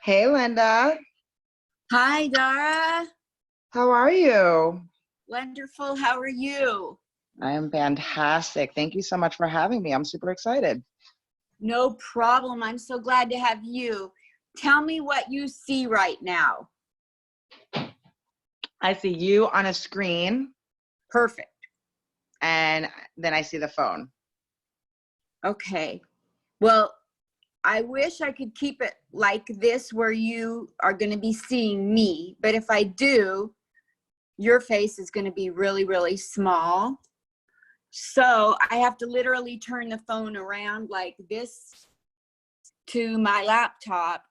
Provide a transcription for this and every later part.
Hey, Linda. Hi, Dara. How are you? Wonderful. How are you? I am fantastic. Thank you so much for having me. I'm super excited. No problem. I'm so glad to have you. Tell me what you see right now. I see you on a screen, Perfect. and then I see the phone. Okay. Well, I wish I could keep it like this where you are going to be seeing me. But if I do, your face is going to be really, really small. So I have to literally turn the phone around like this to my laptop.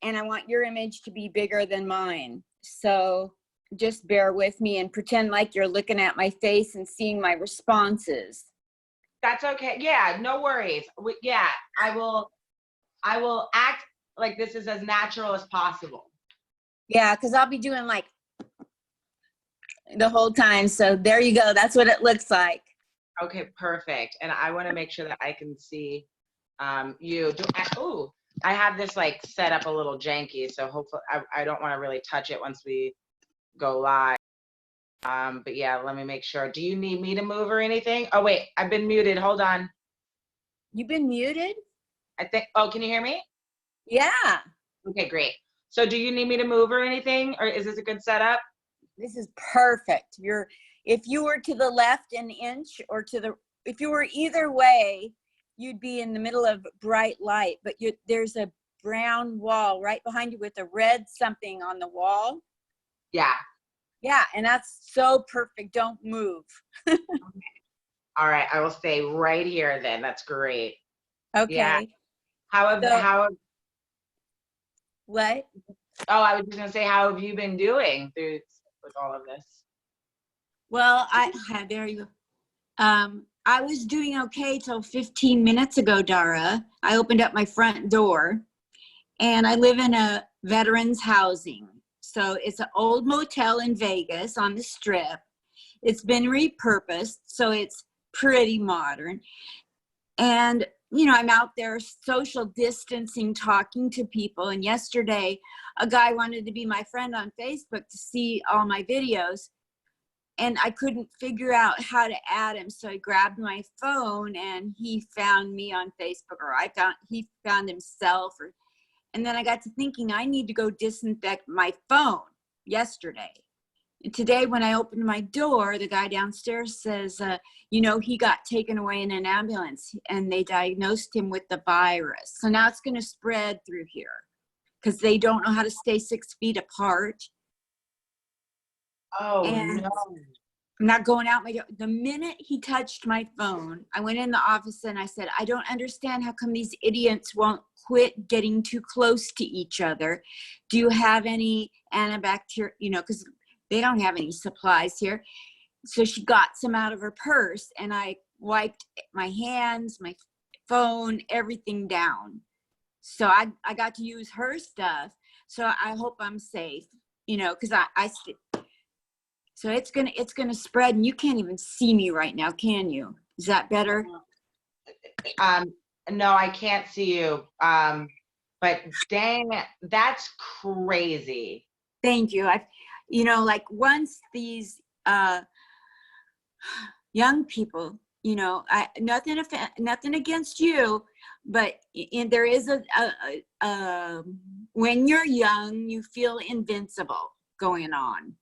And I want your image to be bigger than mine. So just bear with me and pretend like you're looking at my face and seeing my responses. That's okay. Yeah, no worries. Yeah, I will. I will act like this is as natural as possible. Yeah, because I'll be doing like the whole time. So there you go. That's what it looks like. Okay, perfect. And I want to make sure that I can see you. Ooh, I have this like set up a little janky, so hopefully I don't want to really touch it once we go live. But yeah, let me make sure. Do you need me to move or anything? Oh wait, I've been muted. Hold on. You've been muted? I think, oh, can you hear me? Yeah. Okay, great. So do you need me to move or anything? Or is this a good setup? This is perfect. If you were to the left an inch or if you were either way, you'd be in the middle of bright light, but there's a brown wall right behind you with a red something on the wall. Yeah. Yeah, and that's so perfect. Don't move. Okay. All right, I will stay right here then. That's great. Okay. Yeah. How What? Oh, I was just gonna say, how have you been doing through with all of this? Well, there you go. I was doing okay till 15 minutes ago, Dara. I opened up my front door, and I live in a veterans housing. So it's an old motel in Vegas on the Strip. It's been repurposed, so it's pretty modern. And, I'm out there social distancing, talking to people. And yesterday, a guy wanted to be my friend on Facebook to see all my videos. And I couldn't figure out how to add him. So I grabbed my phone and he found me on Facebook, or he found himself. And then I got to thinking, I need to go disinfect my phone yesterday. And today when I opened my door, the guy downstairs says, he got taken away in an ambulance and they diagnosed him with the virus. So now it's going to spread through here because they don't know how to stay 6 feet apart. Oh, and no. I'm not going out my door. The minute he touched my phone, I went in the office and I said, I don't understand how come these idiots won't quit getting too close to each other. Do you have any antibacterial, because they don't have any supplies here. So she got some out of her purse and I wiped my hands, my phone, everything down. So I got to use her stuff. So I hope I'm safe, because so it's gonna spread, and you can't even see me right now, can you? Is that better? No, I can't see you. But dang, that's crazy. Thank you. Like once these young people, nothing against you, but there is when you're young, you feel invincible going on.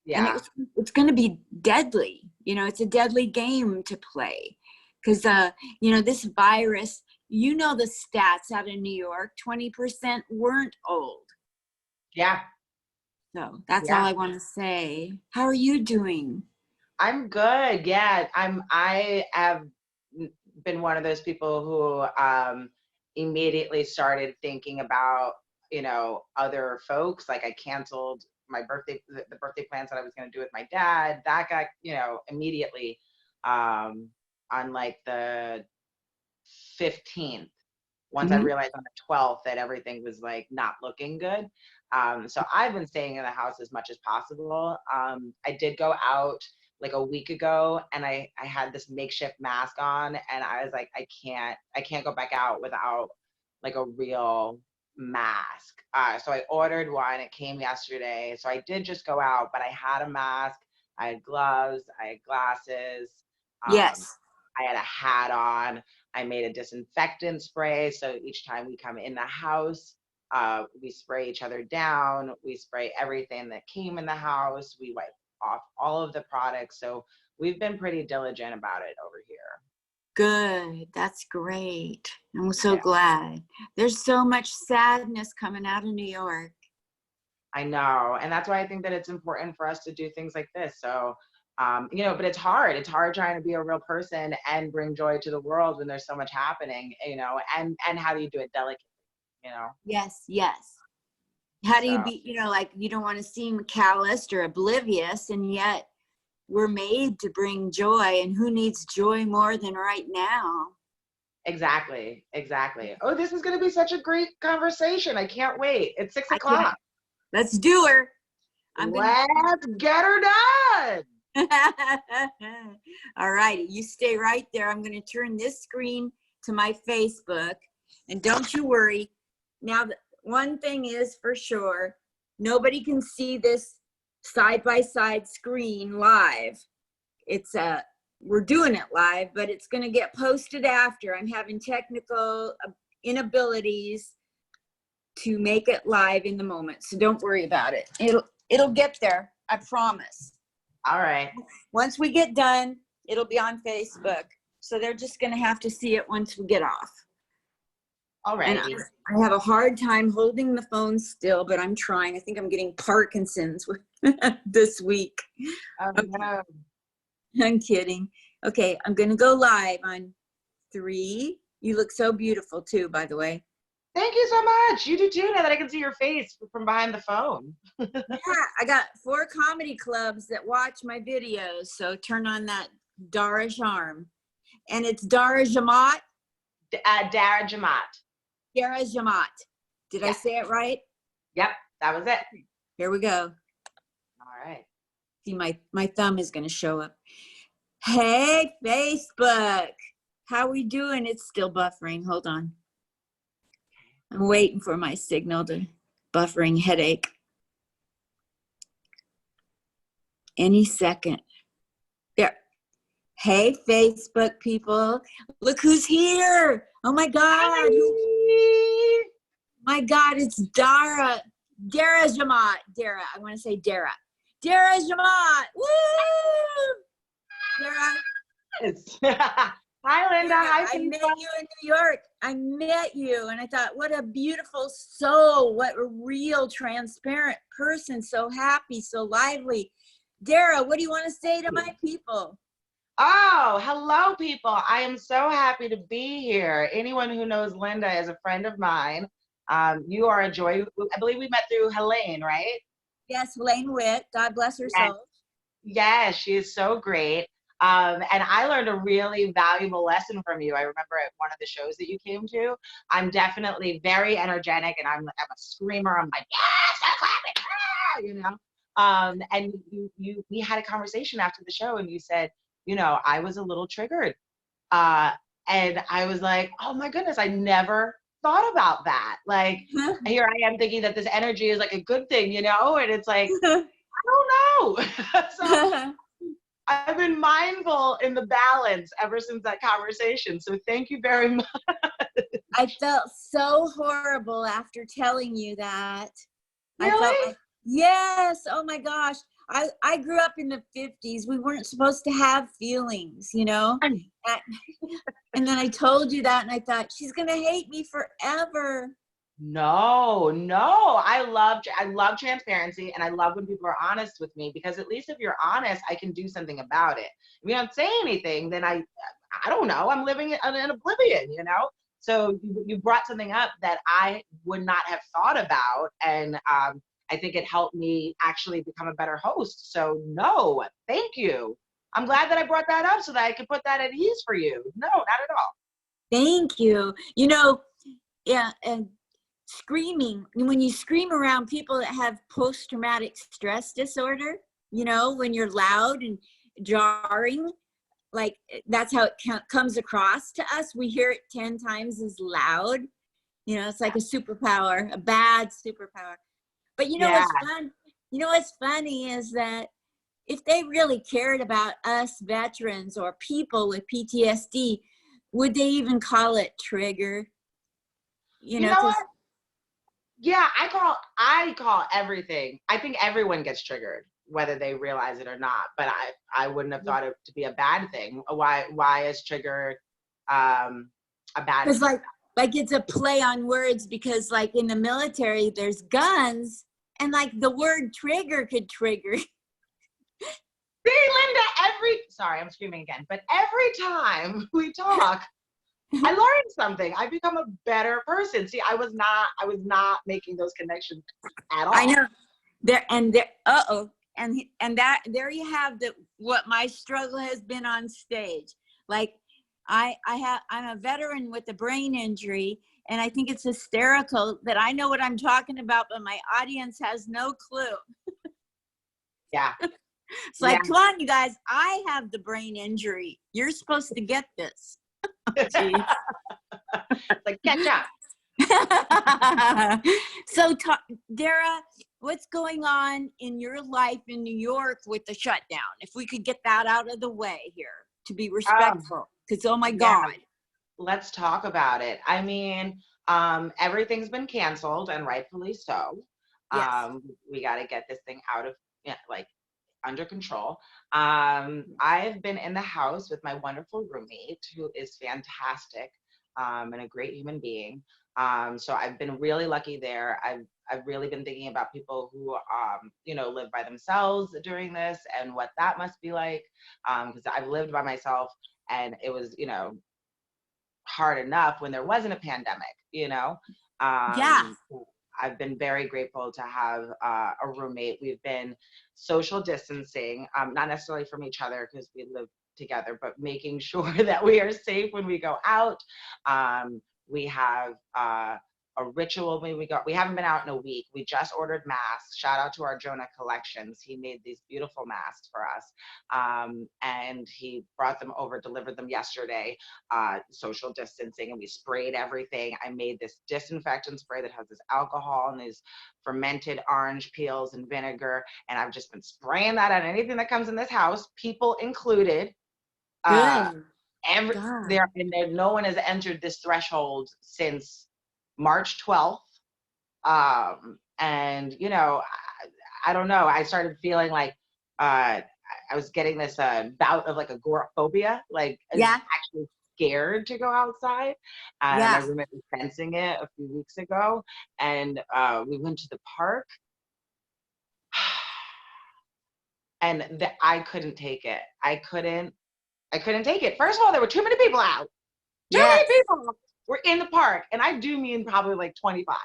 Yeah. And it's going to be deadly. It's a deadly game to play because, this virus, the stats out of New York, 20% weren't old. Yeah. So that's all I want to say. How are you doing? I'm good. Yeah. I have been one of those people who immediately started thinking about, other folks. Like I canceled my the birthday plans that I was going to do with my dad. That got, immediately on like the 15th, once I realized on the 12th that everything was like not looking good. So I've been staying in the house as much as possible. I did go out like a week ago and I had this makeshift mask on and I was like, I can't go back out without like a real mask. So I ordered one. It came yesterday. So I did just go out, but I had a mask. I had gloves. I had glasses. Um, Yes. I had a hat on. I made a disinfectant spray. So each time we come in the house, we spray each other down. We spray everything that came in the house. We wipe off all of the products. So we've been pretty diligent about it over here. Good. That's great. I'm so Yeah. glad. There's so much sadness coming out of New York. I know. And that's why I think that it's important for us to do things like this. So, you know, but it's hard. It's hard trying to be a real person and bring joy to the world when there's so much happening, you know, and how do you do it delicately, you know? Yes, yes. How do you So, be, like you don't want to seem calloused or oblivious, and yet we're made to bring joy, and who needs joy more than right now? exactly. Exactly. Oh, this is going to be such a great conversation. I can't wait. It's six I can't. o'clock. Let's do her. I'm gonna. Let's get her done. All right, you stay right there. I'm going to turn this screen to my Facebook, and don't you worry. Now, one thing is for sure, nobody can see this side-by-side screen live. It's we're doing it live, but it's going to get posted after. I'm having technical inabilities to make it live in the moment, so don't worry about it. It'll get there, I promise. All right. Once we get done, it'll be on Facebook. So they're just going to have to see it once we get off. All right. And I have a hard time holding the phone still, but I'm trying. I think I'm getting Parkinson's this week. Oh, no. I'm kidding. Okay, I'm going to go live on 3. You look so beautiful too, by the way. Thank you so much. You do too, now that I can see your face from behind the phone. Yeah, I got 4 comedy clubs that watch my videos, so turn on that Dara charm. And it's Dara Jemmott. Dara Jemmott. Dara Jemmott. Did I Yeah. say it right? Yep, that was it. Here we go. All right. See, my thumb is going to show up. Hey, Facebook. How we doing? It's still buffering. Hold on. I'm waiting for my signal to buffering headache. Any second. There. Hey, Facebook people. Look who's here. Oh, my God. Hi. My God, it's Dara. Dara Jemmott. Dara. I want to say Dara. Dara Jemmott. Woo! Dara. Hi, Linda. Dara, Hi, I people. met you in New York. I met you, and I thought, what a beautiful soul. What a real, transparent person. So happy, so lively. Dara, what do you want to say to my people? Oh, hello, people. I am so happy to be here. Anyone who knows Linda is a friend of mine. You are a joy. I believe we met through Helene, right? Yes, Helene Witt. God bless her Yes. soul. Yes, she is so great. And I learned a really valuable lesson from you. I remember at one of the shows that you came to. I'm definitely very energetic, and I'm a screamer. I'm like, yes, I'm clapping, ah, you know. And we had a conversation after the show, and you said, you know, I was a little triggered, and I was like, oh my goodness, I never thought about that. Like, here I am thinking that this energy is like a good thing, you know, and it's like, I don't know. So I've been mindful in the balance ever since that conversation. So thank you very much. I felt so horrible after telling you that. Really? I felt like, yes, oh my gosh. I grew up in the 50s. We weren't supposed to have feelings, you know? And then I told you that, and I thought, she's going to hate me forever. No. I love transparency, and I love when people are honest with me, because at least if you're honest, I can do something about it. If you don't say anything, then I don't know. I'm living in oblivion, you know? So you brought something up that I would not have thought about, and I think it helped me actually become a better host. So no, thank you. I'm glad that I brought that up so that I could put that at ease for you. No, not at all. Thank you. You know, yeah, and screaming, when you scream around people that have post-traumatic stress disorder, you know, when you're loud and jarring, like that's how it comes across to us. We hear it 10 times as loud. You know, it's like a superpower, a bad superpower. But you know Yeah. what's fun? You know what's funny is that if they really cared about us veterans or people with PTSD, would they even call it trigger? You You know, know because what? Yeah, I call everything. I think everyone gets triggered, whether they realize it or not. But I wouldn't have thought it to be a bad thing. Why is trigger a bad thing? like it's a play on words, because like in the military there's guns, and like the word trigger could trigger. See, Linda, sorry, I'm screaming again, but every time we talk, I learned something. I become a better person. See, I was not making those connections at all. I know. And that there you have what my struggle has been on stage. Like I'm a veteran with a brain injury, and I think it's hysterical that I know what I'm talking about, but my audience has no clue. Yeah. It's like, come on, you guys, I have the brain injury. You're supposed to get this. Jeez. Like, catch up. So, Dara, what's going on in your life in New York with the shutdown? If we could get that out of the way here to be respectful, because oh my God. Let's talk about it. I mean, everything's been canceled, and rightfully so. Yes. We got to get this thing out of like under control. I've been in the house with my wonderful roommate, who is fantastic and a great human being. So I've been really lucky there. I've really been thinking about people who live by themselves during this, and what that must be like, because I've lived by myself, and it was hard enough when there wasn't a pandemic. Yeah. I've been very grateful to have a roommate. We've been social distancing, not necessarily from each other because we live together, but making sure that we are safe when we go out. We have a ritual when we go. We haven't been out in a week. We just ordered masks. Shout out to our Jonah Collections. He made these beautiful masks for us, and he brought them over, delivered them yesterday. Social distancing, and we sprayed everything. I made this disinfectant spray that has this alcohol and these fermented orange peels and vinegar, and I've just been spraying that on anything that comes in this house, people included. Good. No one has entered this threshold since March 12th. And I don't know. I started feeling like I was getting this bout of like agoraphobia, like actually scared to go outside. My roommate was fencing it a few weeks ago, and we went to the park, and I couldn't take it. I couldn't take it. First of all, there were too many people out. Too many people were in the park, and I do mean probably like 25.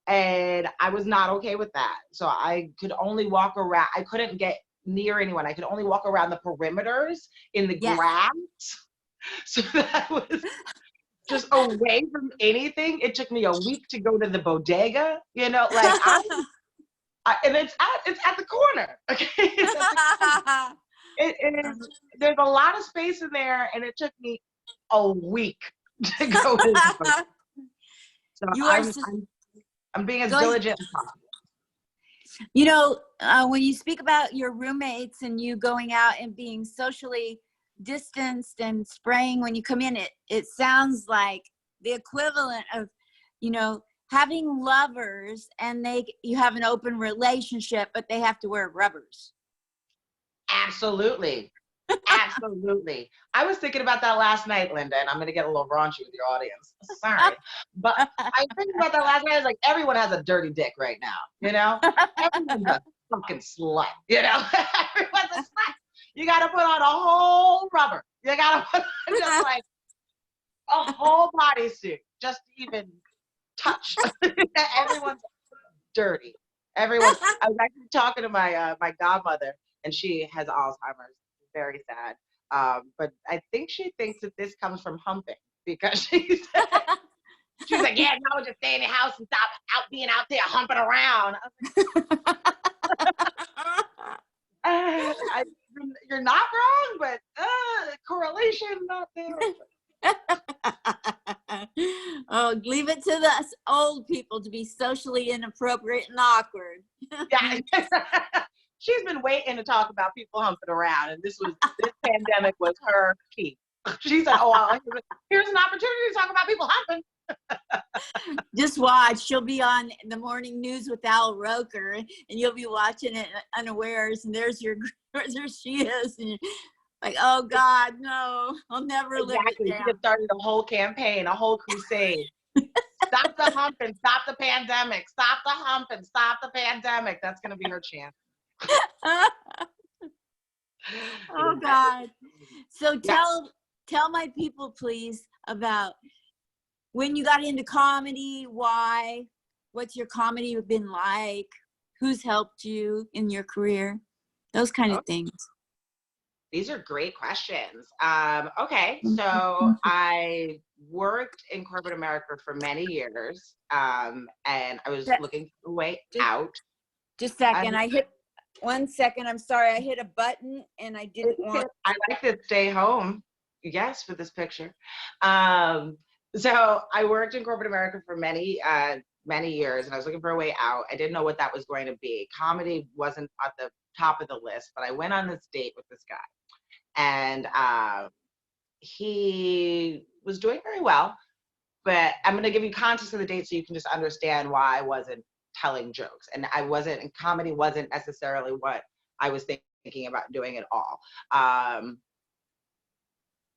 And I was not okay with that. So I could only walk around. I couldn't get near anyone. I could only walk around the perimeters in the grass. So that was just away from anything. It took me a week to go to the bodega, and it's at the corner. Okay. There's a lot of space in there, and it took me a week to go to the bodega. So I'm being as diligent as possible. When you speak about your roommates and you going out and being socially distanced and spraying when you come in, it sounds like the equivalent of, having lovers and you have an open relationship, but they have to wear rubbers. Absolutely. Absolutely. I was thinking about that last night, Linda, and I'm going to get a little raunchy with your audience. Sorry. But I was thinking about that last night. I was like, everyone has a dirty dick right now, Everyone's a fucking slut, Everyone's a slut. You got to put on a whole rubber. You got to put on just like a whole bodysuit just to even touch. Everyone's dirty. Everyone. I was actually talking to my godmother, and she has Alzheimer's. Very sad. But I think she thinks that this comes from humping, because she's like, yeah, no, just stay in the house and stop being out there humping around. I was like, you're not wrong, but correlation not there. Oh, leave it to us old people to be socially inappropriate and awkward. Yeah. She's been waiting to talk about people humping around, and this pandemic was her key. She said, "Oh, well, here's an opportunity to talk about people humping." Just watch. She'll be on the morning news with Al Roker, and you'll be watching it unawares, and there she is. And you're like, oh God, no, I'll never live it Exactly. She down. just started a whole campaign, a whole crusade. Stop the humping, stop the pandemic, stop the humping, stop the pandemic. That's going to be her chant. Oh God. So Yeah. tell my people, please, about when you got into comedy, why, what's your comedy been like, who's helped you in your career, those kind of things. These are great questions. Okay, so I worked in corporate America for many years, and I was looking for a way out. Just a second, I hit 1 second. I'm sorry, I hit a button and I didn't want. I like to stay home. Yes, for this picture. So I worked in corporate America for many years, and I was looking for a way out. I didn't know what that was going to be. Comedy wasn't at the top of the list, but I went on this date with this guy. And he was doing very well, but I'm going to give you context of the date so you can just understand why I wasn't telling jokes. And comedy wasn't necessarily what I was thinking about doing at all.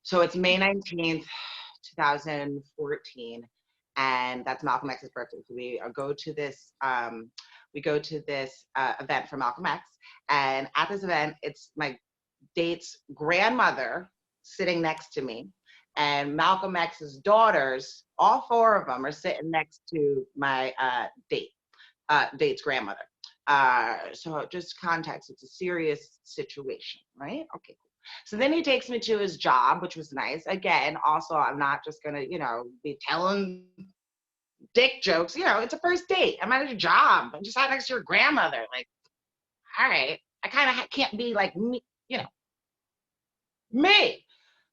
So it's May 19th, 2014, and that's Malcolm X's birthday. So we go to this event for Malcolm X, and at this event, it's my date's grandmother sitting next to me, and Malcolm X's daughters, all four of them, are sitting next to my date's grandmother. So just context, it's a serious situation, right? Okay, cool. So then he takes me to his job, which was nice. Again, also, I'm not just gonna, be telling dick jokes. It's a first date. I'm at a job. I'm just out next to your grandmother. Like, all right, I kind of can't be like me, me.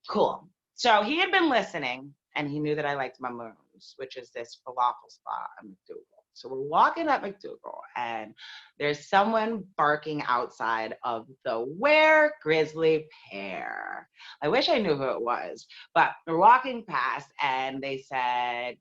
Cool. So he had been listening, and he knew that I liked Mamoons, which is this falafel spot on McDougal. So we're walking up McDougal, and there's someone barking outside of the Grisly Pear. I wish I knew who it was, but we're walking past, and they said,